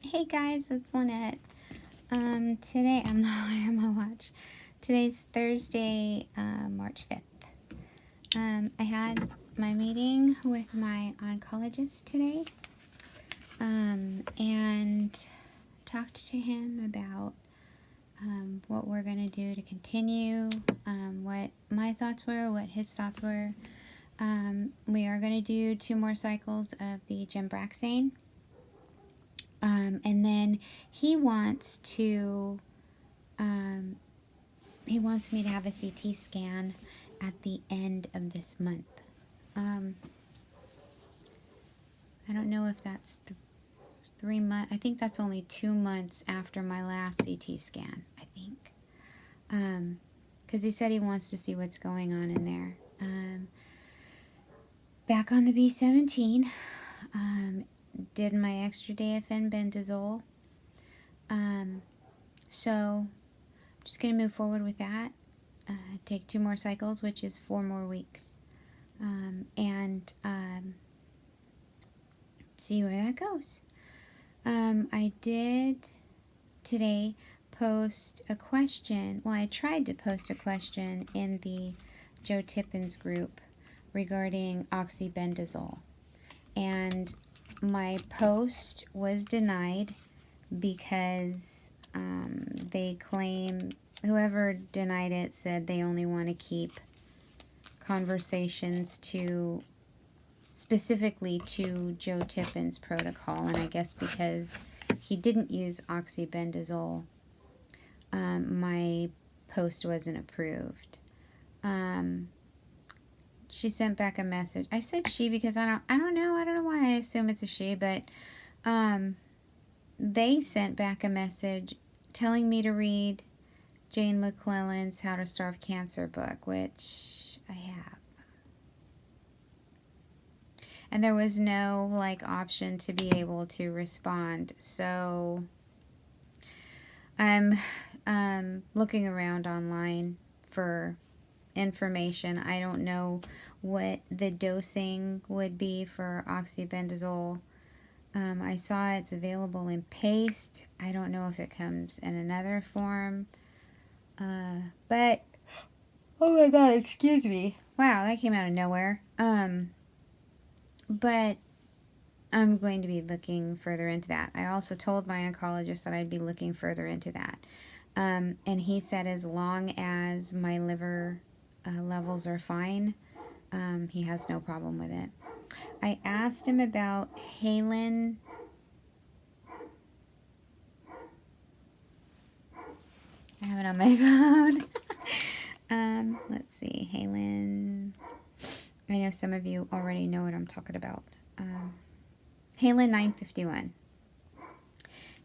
Hey guys, it's Lynette. Today, I'm not wearing my watch. Today's Thursday, March 5th. I had my meeting with my oncologist today, and talked to him about what we're going to do to continue, what my thoughts were, what his thoughts were. We are going to do 2 more cycles of the Abraxane. And then he wants me to have a CT scan at the end of this month. I don't know if that's 3 months. I think that's only 2 months after my last CT scan, I think. Because he said he wants to see what's going on in there. Back on the B17, did my extra day of Fenbendazole. So I'm just going to move forward with that. Take 2 more cycles, which is 4 more weeks. And see where that goes. I did today post a question. Well, I tried to post a question in the Joe Tippens group regarding oxybendazole. And my post was denied because they claim, whoever denied it said they only want to keep conversations specifically to Joe Tippens Protocol, and I guess because he didn't use oxybendazole, my post wasn't approved. She sent back a message. I said she because I don't know why I assume it's a she, but they sent back a message telling me to read Jane McClellan's How to Starve Cancer book, which I have. And there was no option to be able to respond. So I'm looking around online for information. I don't know what the dosing would be for oxybendazole. I saw it's available in paste. I don't know if it comes in another form. But oh my god, excuse me. Wow, that came out of nowhere. But I'm going to be looking further into that. I also told my oncologist that I'd be looking further into that. And he said as long as my liver levels are fine, he has no problem with it. I asked him about Halen. I have it on my phone. Let's see, Halen. I know some of you already know what I'm talking about. Halen 951.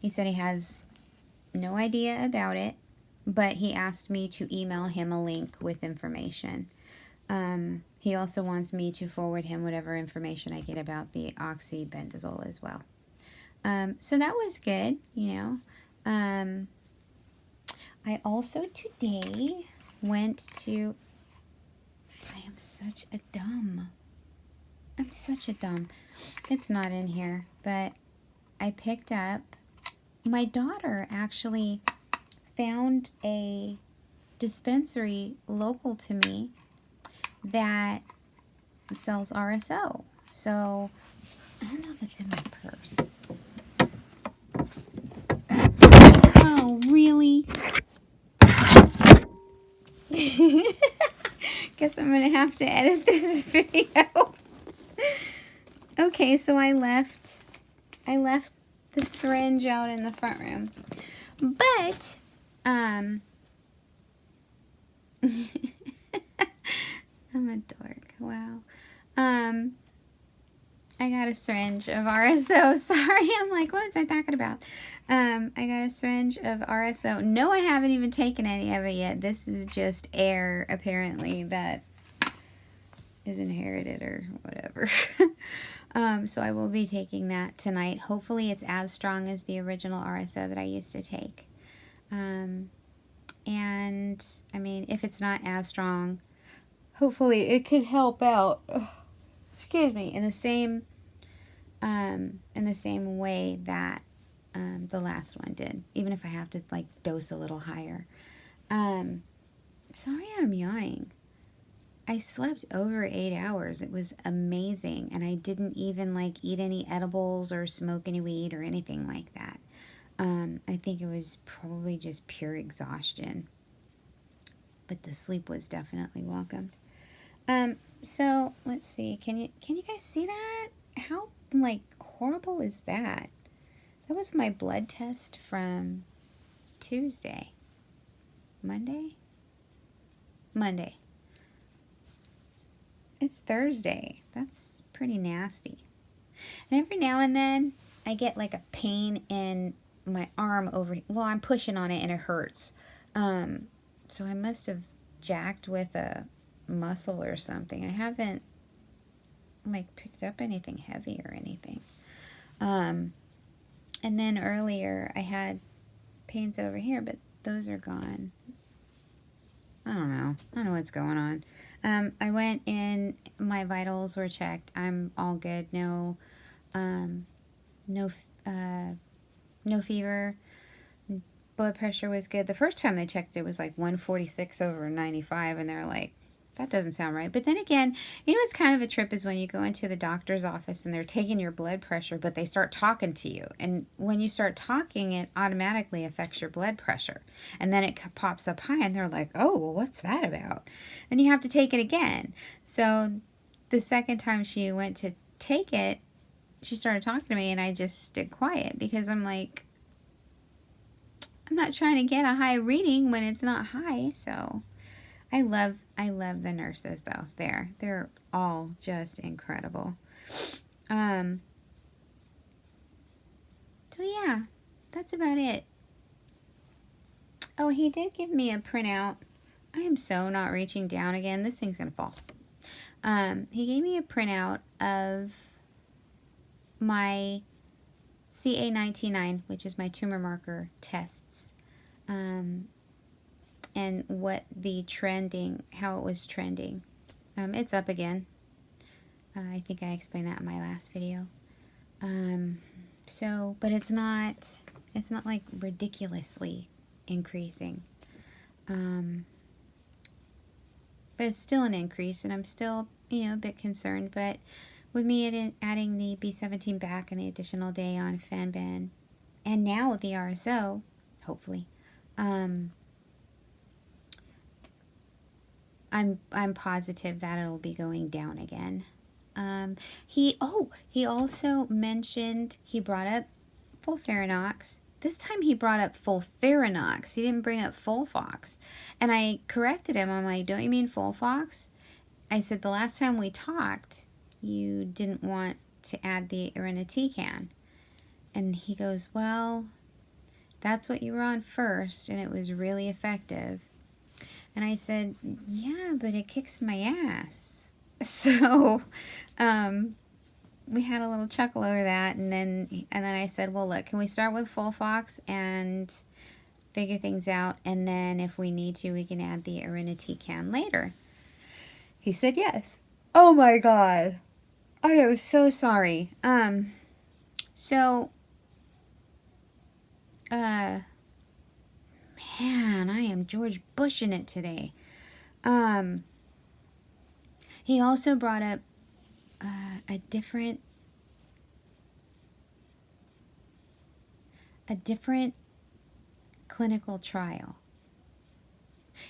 He said he has no idea about it, but he asked me to email him a link with information. He also wants me to forward him whatever information I get about the oxybendazole as well. So that was good, you know. I also today went to... I am such a dumb. I'm such a dumb. It's not in here, but I picked up... My daughter actually found a dispensary local to me that sells RSO. So, I don't know if it's in my purse. Oh, really? Guess I'm going to have to edit this video. Okay, so I left the syringe out in the front room. But, I'm a dork. Wow. I got a syringe of RSO. Sorry, I'm like, what was I talking about? I got a syringe of RSO. No, I haven't even taken any of it yet. This is just air, apparently, that is inherited or whatever. So I will be taking that tonight. Hopefully it's as strong as the original RSO that I used to take. And, I mean, if it's not as strong, hopefully it can help out. Excuse me, in the same way that The last one did, even if I have to like dose a little higher. Sorry I'm yawning. I slept over 8 hours. It was amazing. And I didn't even like eat any edibles or smoke any weed or anything like that. I think it was probably just pure exhaustion. But the sleep was definitely welcomed. So let's see. Can you guys see that? How like horrible is that? That was my blood test from Tuesday. Monday? Monday. It's Thursday. That's pretty nasty. And every now and then I get like a pain in my arm over, well, I'm pushing on it and it hurts. So I must have jacked with a muscle or something. I haven't like picked up anything heavy or anything. And then earlier I had pains over here, but those are gone. I don't know. I don't know what's going on. I went in, my vitals were checked. I'm all good. No fever. Blood pressure was good. The first time they checked it was like 146/95, and they're like, that doesn't sound right. But then again, you know what's kind of a trip is when you go into the doctor's office and they're taking your blood pressure, but they start talking to you. And when you start talking, it automatically affects your blood pressure. And then it pops up high and they're like, oh, well, what's that about? Then you have to take it again. So the second time she went to take it, she started talking to me and I just stood quiet because I'm like, I'm not trying to get a high reading when it's not high. So I love the nurses though. They're all just incredible. So yeah, that's about it. Oh, he did give me a printout. I am so not reaching down again. This thing's gonna fall. He gave me a printout of my CA19-9, which is my tumor marker tests. And what the trending, how it was trending. It's up again. I think I explained that in my last video. So, but it's not like ridiculously increasing. But it's still an increase, and I'm still, a bit concerned. But with me adding the B17 back and the additional day on Fenben, and now the RSO, hopefully, I'm positive that it'll be going down again. He also mentioned, he brought up Folfirinox. This time he brought up Folfirinox. He didn't bring up Folfox. And I corrected him. I'm like, don't you mean Folfox? I said, the last time we talked, you didn't want to add the irinotecan. And he goes, well, that's what you were on first, and it was really effective. And I said, yeah, but it kicks my ass. So, we had a little chuckle over that, and then I said, well, look, can we start with Folfox and figure things out, and then if we need to, we can add the irinotecan later. He said yes. Oh my God. I am so sorry. Man, I am George Bushing it today. He also brought up a different clinical trial.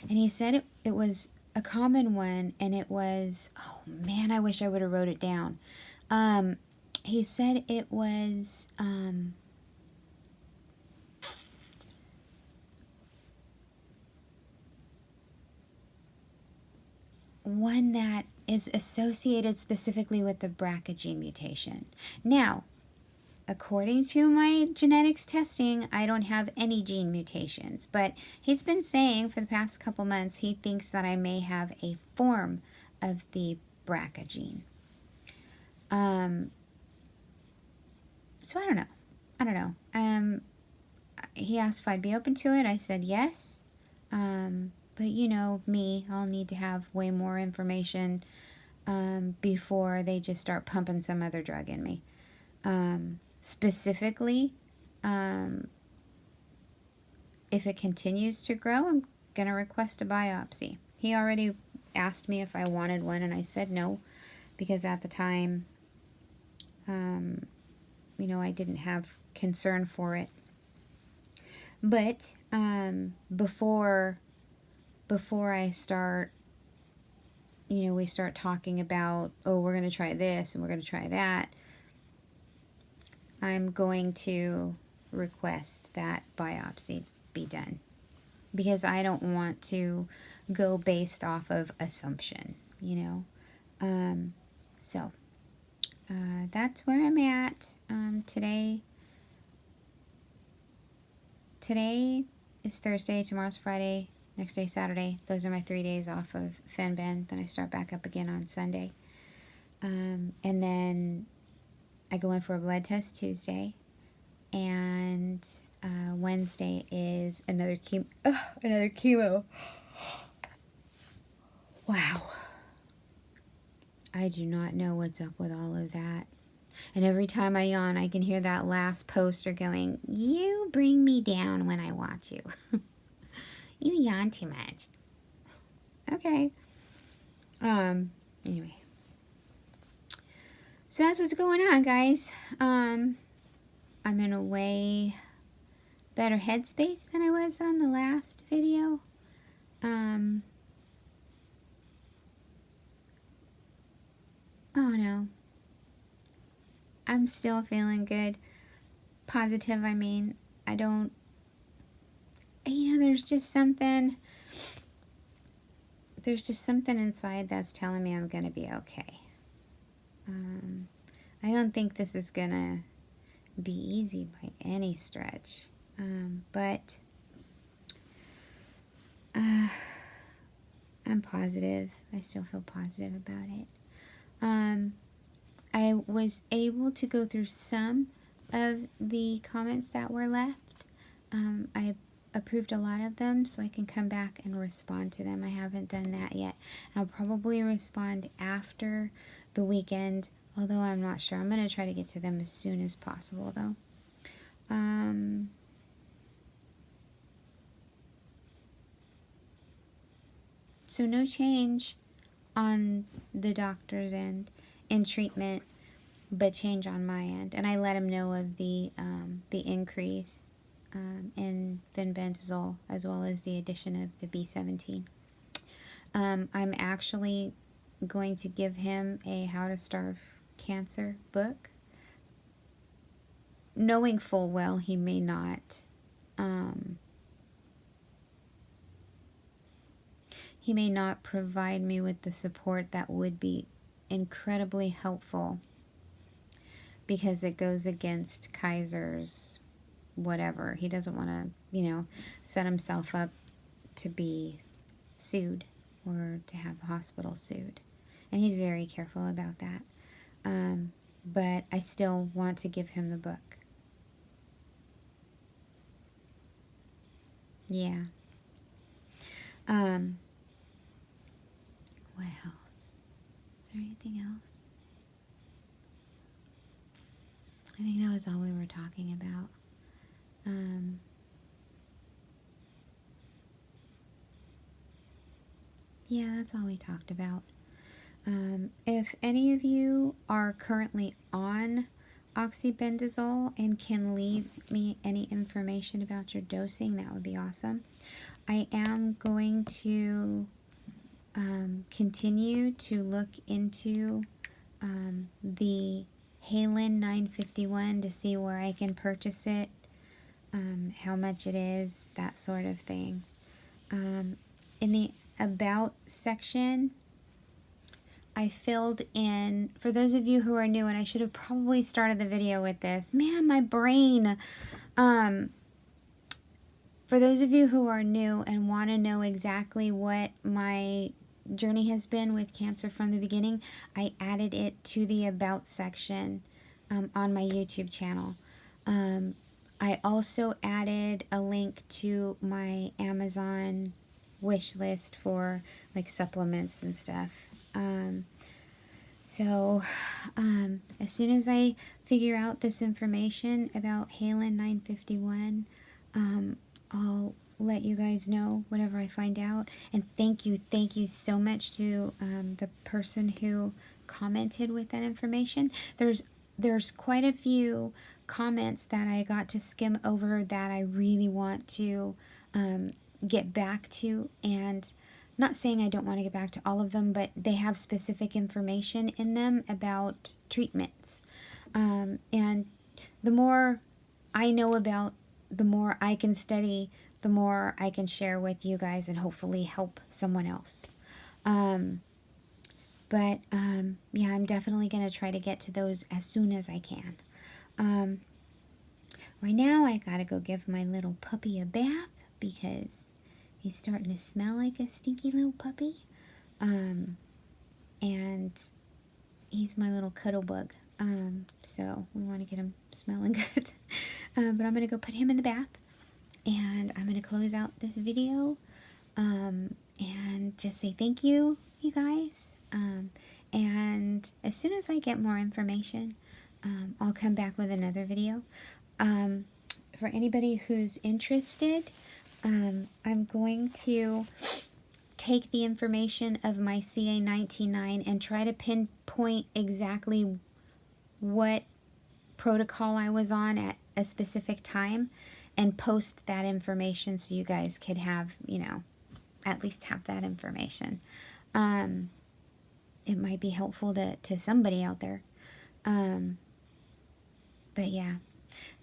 And he said it was a common one, and it was, oh man, I wish I would have wrote it down. He said it was one that is associated specifically with the BRCA gene mutation. Now, according to my genetics testing, I don't have any gene mutations, but he's been saying for the past couple months he thinks that I may have a form of the BRCA gene. So I don't know. He asked if I'd be open to it. I said yes. But you know me, I'll need to have way more information before they just start pumping some other drug in me. Specifically, If it continues to grow, I'm going to request a biopsy. He already asked me if I wanted one, and I said no, because at the time, you know, I didn't have concern for it. But before I start, you know, we start talking about, oh, we're going to try this and we're going to try that, I'm going to request that biopsy be done, because I don't want to go based off of assumption, you know. So that's where I'm at. Today is Thursday, tomorrow's Friday, next day Saturday. Those are my 3 days off of Fenben. Then I start back up again on Sunday. And then I go in for a blood test Tuesday. And Wednesday is another chemo. Wow. I do not know what's up with all of that. And every time I yawn, I can hear that last poster going, "You bring me down when I watch you." You yawn too much. Okay. Anyway. So that's what's going on, guys. I'm in a way better headspace than I was on the last video. Oh no. I'm still feeling good. Positive, I mean. I don't... You know, there's just something inside that's telling me I'm going to be okay. I don't think this is going to be easy by any stretch. But I'm positive. I still feel positive about it. I was able to go through some of the comments that were left. I approved a lot of them, so I can come back and respond to them. I haven't done that yet. I'll probably respond after the weekend, although I'm not sure. I'm going to try to get to them as soon as possible, though. So no change on the doctor's end in treatment, but change on my end. And I let him know of the increase in Fenbendazole, as well as the addition of the B17. I'm actually going to give him a How to Starve Cancer book, knowing full well he may not provide me with the support that would be incredibly helpful, because it goes against Kaiser's whatever. He doesn't want to, you know, set himself up to be sued or to have the hospital sued. And he's very careful about that. But I still want to give him the book. Yeah. What else? Is there anything else? I think that was all we were talking about. Yeah, that's all we talked about. If any of you are currently on oxybenzole and can leave me any information about your dosing, that would be awesome. I am going to continue to look into the Halen 951 to see where I can purchase it, how much it is, that sort of thing. In the About section, I filled in, for those of you who are new, and I should have probably started the video with this. Man, my brain. For those of you who are new and want to know exactly what my journey has been with cancer from the beginning, I added it to the About section on my YouTube channel. I also added a link to my Amazon wish list for like supplements and stuff. So, as soon as I figure out this information about Halen 951, I'll let you guys know whatever I find out. And thank you so much to the person who commented with that information. There's quite a few comments that I got to skim over that I really want to get back to, and not saying I don't want to get back to all of them, but they have specific information in them about treatments. And the more I know about, the more I can study, the more I can share with you guys and hopefully help someone else. Yeah, I'm definitely going to try to get to those as soon as I can. Right now, I got to go give my little puppy a bath because he's starting to smell like a stinky little puppy. And he's my little cuddle bug. So we want to get him smelling good. But I'm going to go put him in the bath. And I'm going to close out this video. And just say thank you, you guys. And as soon as I get more information, I'll come back with another video. For anybody who's interested, I'm going to take the information of my CA19-9 and try to pinpoint exactly what protocol I was on at a specific time and post that information so you guys could have, you know, at least have that information. It might be helpful to somebody out there. But yeah,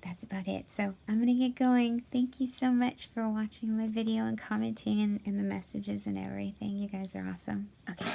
that's about it. So I'm going to get going. Thank you so much for watching my video and commenting and the messages and everything. You guys are awesome. Okay.